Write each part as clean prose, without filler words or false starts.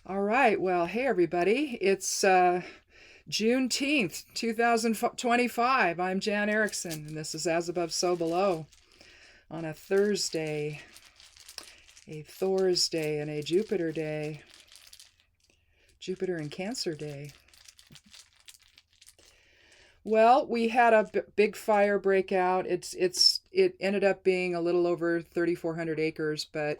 All right. Well, hey, everybody. It's Juneteenth, 2025. I'm Jan Erickson, and this is As Above, So Below on a Thursday, a Thor's Day, and a Jupiter Day, Jupiter and Cancer Day. Well, we had a big fire breakout. It ended up being a little over 3,400 acres, but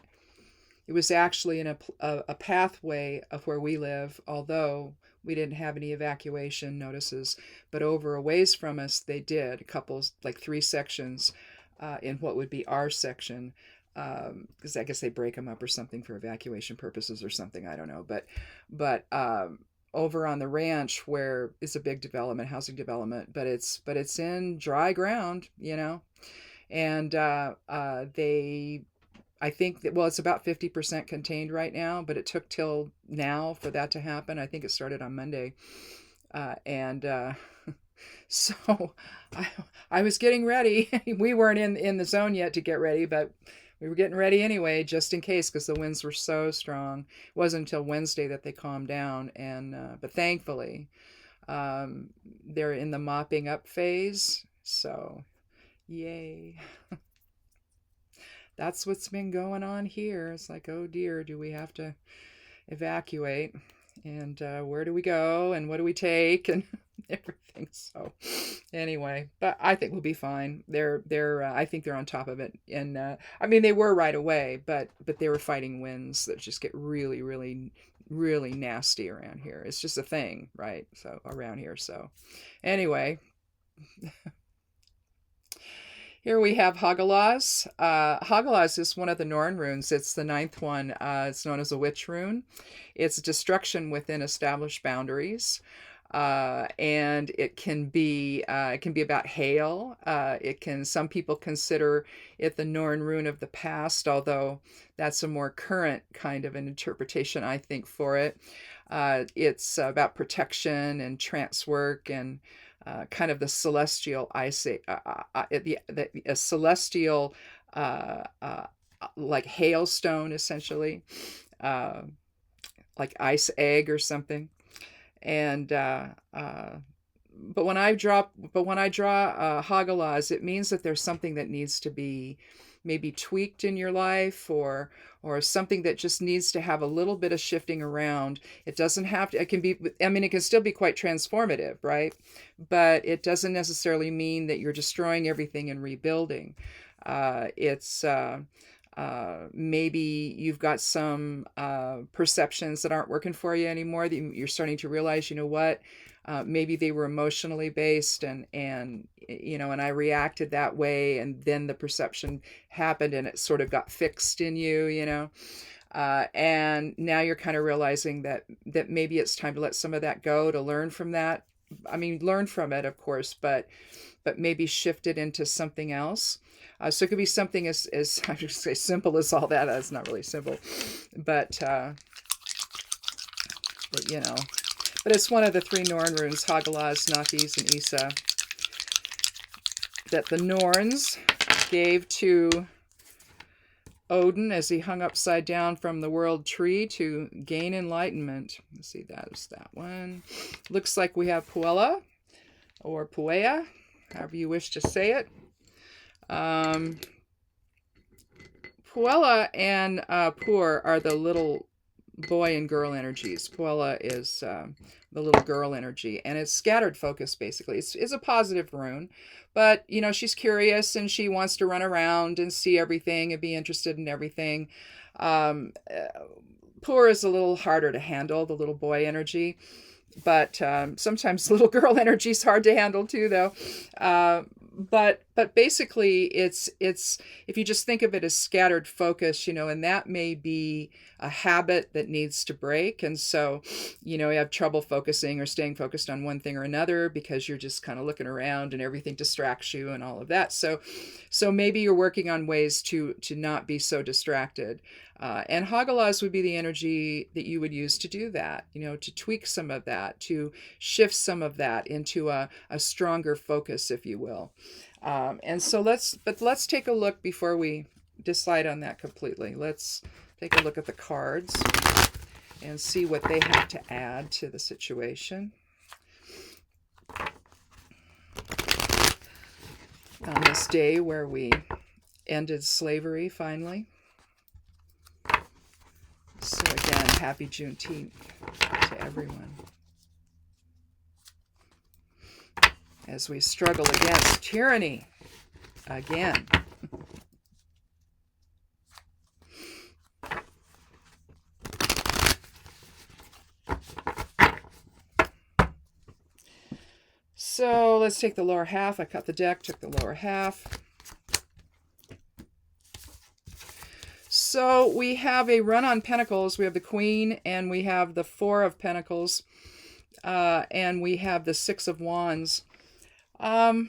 it was actually in a pathway of where we live, although we didn't have any evacuation notices. But over a ways from us, they did, a couple, like three sections in what would be our section. Because I guess they break them up or something for evacuation purposes or something. I don't know. But over on the ranch where it's a big development, housing development, but it's in dry ground, and they I think that, well, it's about 50% contained right now, but it took till now for that to happen. I think it started on Monday. And so I, I was getting ready. We weren't in the zone yet to get ready, but we were getting ready anyway, just in case, because the winds were so strong. It wasn't until Wednesday that they calmed down. But thankfully, they're in the mopping up phase. So, yay. That's what's been going on here. It's like, oh dear, do we have to evacuate? And where do we go? And what do we take? And everything. So, anyway, but I think we'll be fine. I think they're on top of it. And I mean, they were right away, but they were fighting winds that just get really, really, really nasty around here. It's just a thing, right? So around here. So, anyway. Here we have Hagalaz. Hagalaz is one of the Norn runes. It's the ninth one. It's known as a witch rune. It's destruction within established boundaries, and it can be about hail. Some people consider it the Norn rune of the past, although that's a more current kind of an interpretation, I think, for it. It's about protection and trance work and kind of the celestial ice, a celestial like hailstone, essentially, uh, like ice egg or something. And but when I draw Hagalaz, it means that there's something that needs to be maybe tweaked in your life, or something that just needs to have a little bit of shifting around. It doesn't have to, it can be, I mean, it can still be quite transformative, right? But it doesn't necessarily mean that you're destroying everything and rebuilding. It's maybe you've got some perceptions that aren't working for you anymore, that you're starting to realize, you know what, maybe they were emotionally based, and I reacted that way, and then the perception happened and it sort of got fixed in you. And now you're kind of realizing that maybe it's time to let some of that go, to learn from that. I mean, learn from it, of course, but maybe shift it into something else. So it could be something as I should say simple as all that. That's not really simple, but you know, but it's one of the three Norn runes, Hagalaz, Nakis, and Isa, that the Norns gave to Odin as he hung upside down from the world tree to gain enlightenment. Let's see, that is that one. Looks like we have Puella, or Puea, however you wish to say it. Puella and Pur are the little boy and girl energies. Puella is the little girl energy, and it's scattered focus, basically. It's a positive rune, but she's curious and she wants to run around and see everything and be interested in everything. Pur is a little harder to handle, the little boy energy, but sometimes little girl energy is hard to handle too, though. But basically, it's if you just think of it as scattered focus, and that may be a habit that needs to break. And so, you have trouble focusing or staying focused on one thing or another because you're just kind of looking around and everything distracts you and all of that. So maybe you're working on ways to not be so distracted. And Hagalaz would be the energy that you would use to do that, to tweak some of that, to shift some of that into a stronger focus, if you will. And so let's take a look before we decide on that completely. Let's take a look at the cards. and see what they have to add to the situation. On this day where we ended slavery finally. So again, happy Juneteenth to everyone. As we struggle against tyranny again. So let's take the lower half. I cut the deck, took the lower half. So we have a run on Pentacles. We have the Queen, and we have the Four of Pentacles, and we have the Six of Wands. I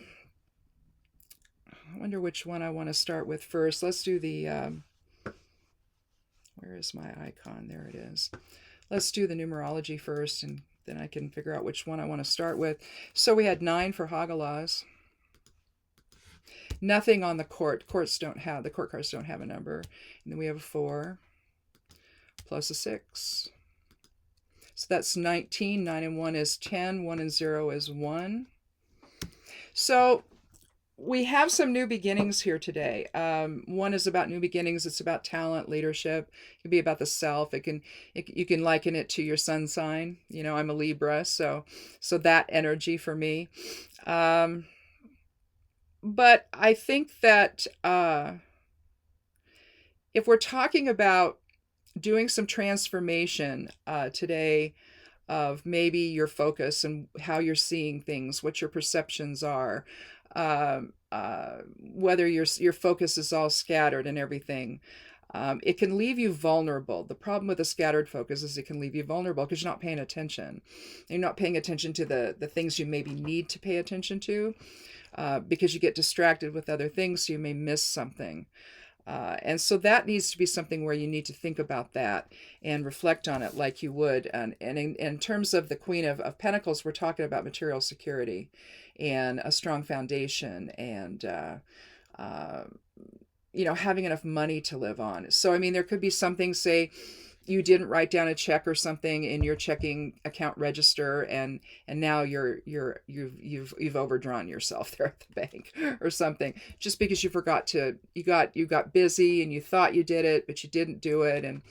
wonder which one I want to start with first. Let's do the, where is my icon? There it is. Let's do the numerology first, and then I can figure out which one I want to start with. So we had 9 for Hagalaz. Nothing on the court. The court cards don't have a number. And then we have a 4 plus a 6. So that's 19. 9 and 1 is 10. 1 and 0 is 1. So we have some new beginnings here today. One is about new beginnings. It's about talent, leadership. It can be about the self. You can liken it to your sun sign. You know, I'm a Libra, so that energy for me. But I think that if we're talking about doing some transformation today of maybe your focus and how you're seeing things, what your perceptions are, whether your focus is all scattered and everything, it can leave you vulnerable. The problem with a scattered focus is it can leave you vulnerable because you're not paying attention. You're not paying attention to the things you maybe need to pay attention to, because you get distracted with other things, so you may miss something. And so that needs to be something where you need to think about that and reflect on it like you would. And in terms of the Queen of Pentacles, we're talking about material security and a strong foundation and, having enough money to live on. So, I mean, there could be something, say, you didn't write down a check or something in your checking account register, and now you've overdrawn yourself there at the bank or something, just because you forgot to, you got busy and you thought you did it, but you didn't do it. And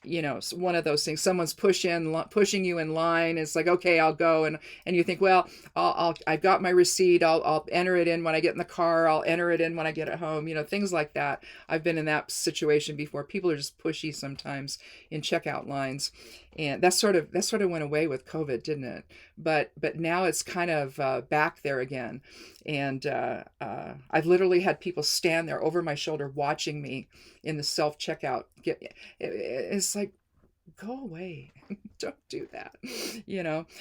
it's one of those things. Someone's pushing you in line. It's like, okay, I'll go, and you think, well, I've got my receipt. I'll enter it in when I get in the car. I'll enter it in when I get at home. Things like that. I've been in that situation before. People are just pushy sometimes in checkout lines, and that sort of went away with COVID, didn't it? But now it's kind of back there again, and I've literally had people stand there over my shoulder watching me in the self-checkout. It's like, go away. Don't do that,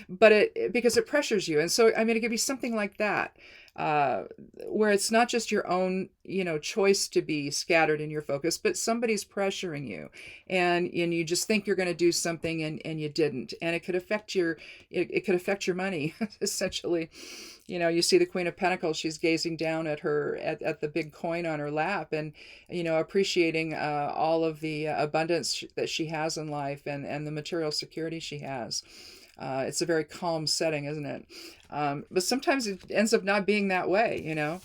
but because it pressures you. And so, I mean, it could be something like that, where it's not just your own, choice to be scattered in your focus, but somebody's pressuring you, and you just think you're going to do something and you didn't. And it could affect your money, essentially. You see the Queen of Pentacles, she's gazing down at the big coin on her lap, and, appreciating all of the abundance that she has in life and the material security she has. It's a very calm setting, isn't it? But sometimes it ends up not being that way,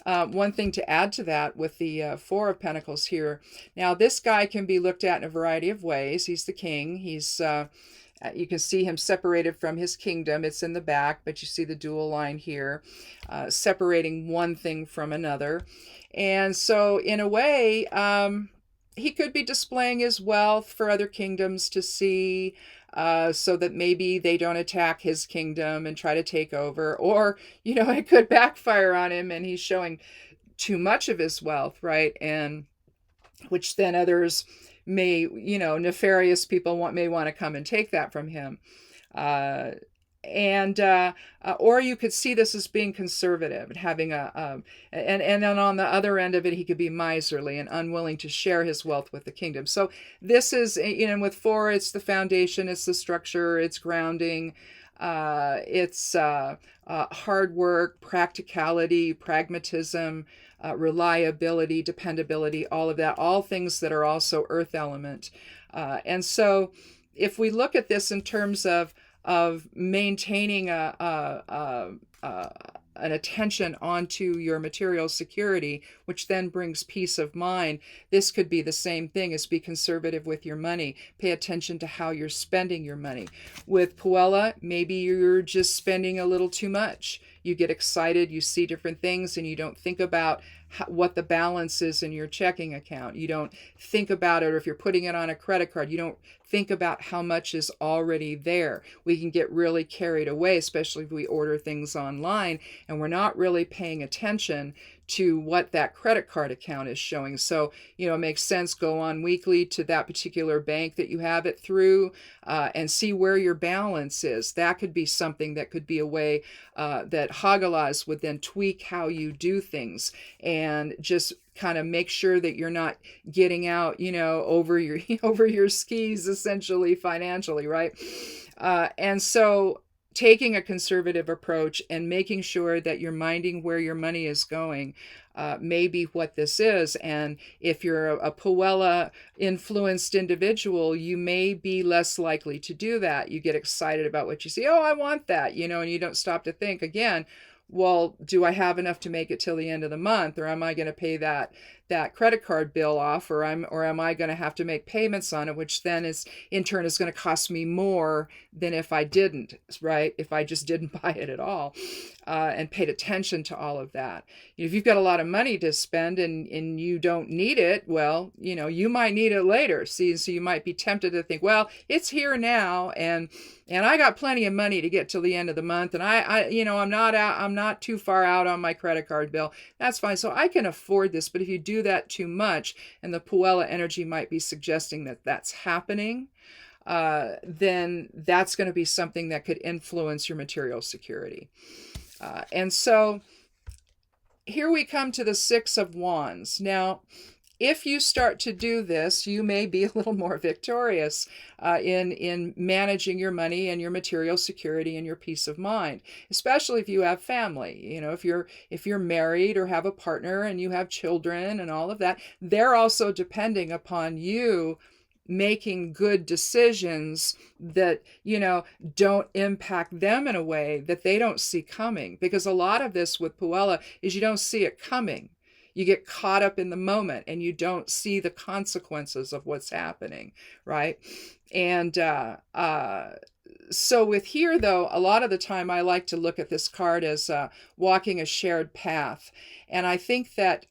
One thing to add to that with the Four of Pentacles here. Now, this guy can be looked at in a variety of ways. He's the king. He's... you can see him separated from his kingdom. It's in the back, but you see the dual line here, separating one thing from another. And so in a way, he could be displaying his wealth for other kingdoms to see, so that maybe they don't attack his kingdom and try to take over. Or, it could backfire on him and he's showing too much of his wealth, right? And which then others may, nefarious people may want to come and take that from him. Or you could see this as being conservative and having and then on the other end of it, he could be miserly and unwilling to share his wealth with the kingdom. So this is, with Four, it's the foundation, it's the structure, it's grounding, it's hard work, practicality, pragmatism, reliability, dependability, all of that, all things that are also earth element. And so if we look at this in terms of maintaining an attention onto your material security, which then brings peace of mind. This could be the same thing as be conservative with your money. Pay attention to how you're spending your money. With Puella, maybe you're just spending a little too much. You get excited, you see different things, and you don't think about what the balance is in your checking account. You don't think about it, or if you're putting it on a credit card, you don't think about how much is already there. We can get really carried away, especially if we order things online and we're not really paying attention to what that credit card account is showing. So, it makes sense, go on weekly to that particular bank that you have it through and see where your balance is. That could be something that could be a way that Hagalaz would then tweak how you do things and just kind of make sure that you're not getting out, over your skis, essentially, financially, right? And so taking a conservative approach and making sure that you're minding where your money is going may be what this is. And if you're a Puella influenced individual, you may be less likely to do that. You get excited about what you see. Oh, I want that, and you don't stop to think again, well, do I have enough to make it till the end of the month, or am I going to pay that credit card bill off, or am I going to have to make payments on it, which then is in turn is going to cost me more than if I didn't, right? If I just didn't buy it at all, and paid attention to all of that. If you've got a lot of money to spend and you don't need it, well, you might need it later. See, so you might be tempted to think, well, it's here now, and I got plenty of money to get till the end of the month, and I'm not too far out on my credit card bill. That's fine. So I can afford this. But if you do that too much, and the Puella energy might be suggesting that that's happening, then that's going to be something that could influence your material security. And so here we come to the Six of Wands. Now, if you start to do this, you may be a little more victorious in managing your money and your material security and your peace of mind, especially if you have family. If you're married or have a partner and you have children and all of that, they're also depending upon you making good decisions that, don't impact them in a way that they don't see coming. Because a lot of this with Puella is you don't see it coming. You get caught up in the moment and you don't see the consequences of what's happening, right? And so with here, though, a lot of the time I like to look at this card as walking a shared path. And I think that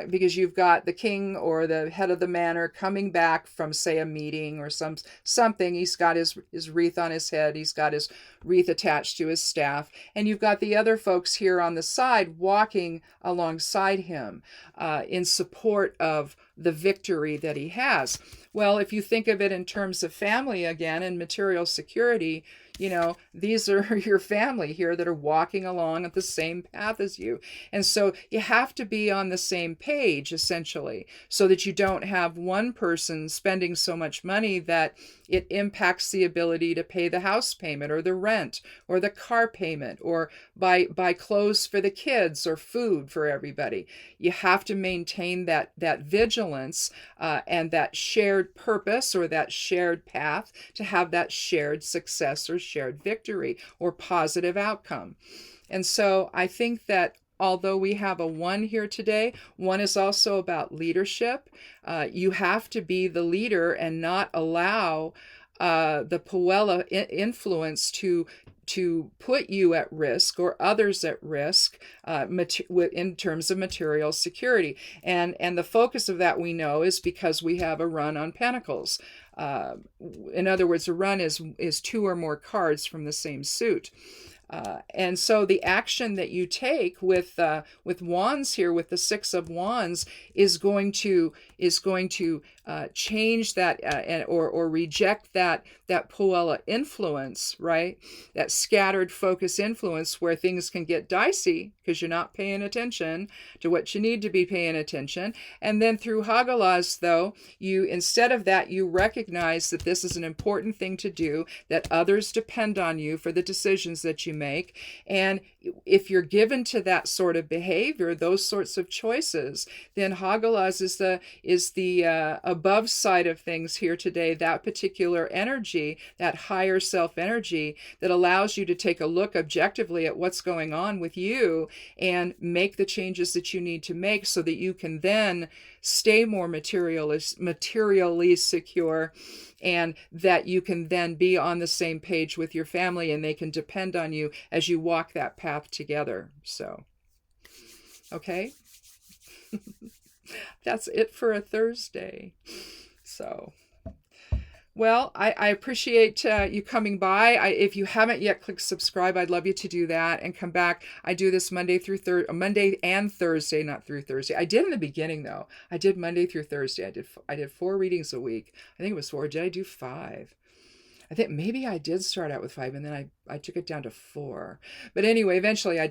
because you've got the king or the head of the manor coming back from, say, a meeting or something, he's got his wreath on his head, he's got his wreath attached to his staff, and you've got the other folks here on the side walking alongside him in support of the victory that he has. Well, if you think of it in terms of family again and material security, these are your family here that are walking along at the same path as you. And so you have to be on the same page, essentially, so that you don't have one person spending so much money that it impacts the ability to pay the house payment or the rent or the car payment or buy clothes for the kids or food for everybody. You have to maintain that vigilance and that shared purpose or that shared path to have that shared success or shared victory or positive outcome. And so I think that although we have a 1 here today, 1 is also about leadership. You have to be the leader and not allow the Puella influence to put you at risk or others at risk in terms of material security. And the focus of that, we know, is because we have a run on Pentacles. In other words, a run is 2 or more cards from the same suit. And so the action that you take with wands here, with the Six of Wands, is going to change that or reject that Puella influence, right? That scattered focus influence where things can get dicey because you're not paying attention to what you need to be paying attention. And then through Hagalaz, though, instead of that, you recognize that this is an important thing to do, that others depend on you for the decisions that you make. And if you're given to that sort of behavior, those sorts of choices, then Hagalaz is the above side of things here today, that particular energy, that higher self energy that allows you to take a look objectively at what's going on with you and make the changes that you need to make so that you can then stay more materially secure, and that you can then be on the same page with your family and they can depend on you as you walk that path together. So, okay. That's it for a Thursday. So, well, I appreciate you coming by. If you haven't yet clicked subscribe, I'd love you to do that and come back. I do this Monday and Thursday, not through Thursday. I did in the beginning though. I did Monday through Thursday. I did 4 readings a week. I think it was 4. Did I do 5? I think maybe I did start out with 5 and then I took it down to 4. But anyway, eventually I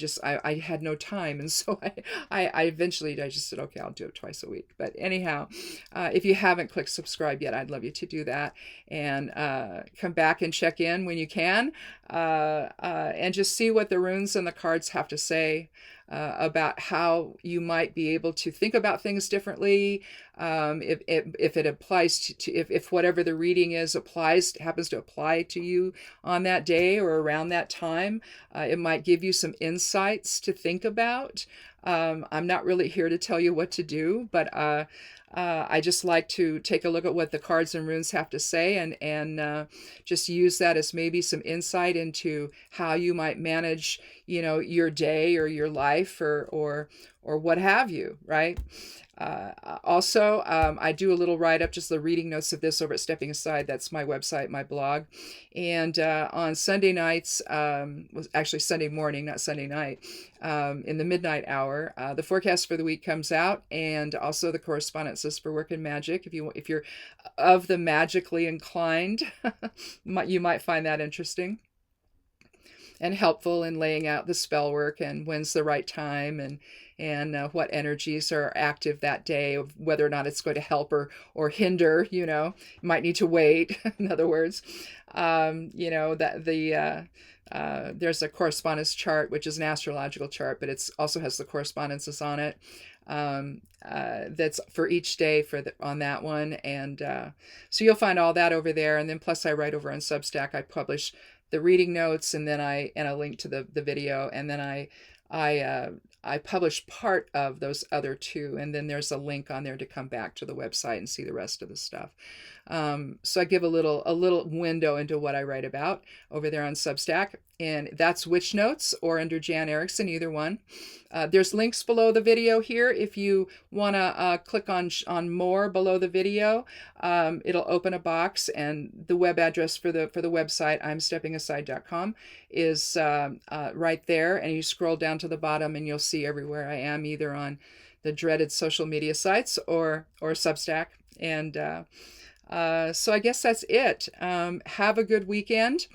had no time. And so I eventually just said, okay, I'll do it twice a week. But anyhow, if you haven't clicked subscribe yet, I'd love you to do that and come back and check in when you can and just see what the runes and the cards have to say about how you might be able to think about things differently. If it applies to if whatever the reading is happens to apply to you on that day or around that time, it might give you some insights to think about. I'm not really here to tell you what to do, but I just like to take a look at what the cards and runes have to say and just use that as maybe some insight into how you might manage, your day or your life or what have you, right? Also, I do a little write-up, just the reading notes of this over at Stepping Aside. That's my website, my blog. And on Sunday nights, was actually Sunday morning, not Sunday night, in the midnight hour, the forecast for the week comes out, and also the correspondences for work and magic. If you're of the magically inclined, you might find that interesting and helpful in laying out the spell work and when's the right time and what energies are active that day, whether or not it's going to help or hinder, you might need to wait. In other words, that there's a correspondence chart, which is an astrological chart, but it's also has the correspondences on it. That's for each day on that one. And so you'll find all that over there. And then plus I write over on Substack, I publish the reading notes and then a link to the video. And then I publish part of those other 2, and then there's a link on there to come back to the website and see the rest of the stuff. So I give a little window into what I write about over there on Substack, and that's Witch Notes or under Jan Erickson, either one. There's links below the video here. If you want to click on more below the video, it'll open a box, and the web address for the website, imsteppingaside.com, is right there. And you scroll down to the bottom, and you'll see everywhere I am, either on the dreaded social media sites or Substack. And so I guess that's it. Have a good weekend.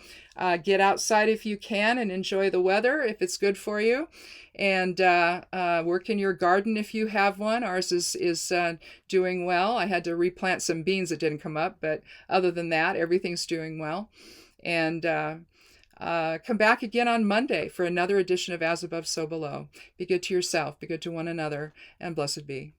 Get outside if you can and enjoy the weather if it's good for you. And work in your garden if you have one. Ours is doing well. I had to replant some beans that didn't come up, but other than that, everything's doing well. And come back again on Monday for another edition of As Above, So Below. Be good to yourself, be good to one another, and blessed be.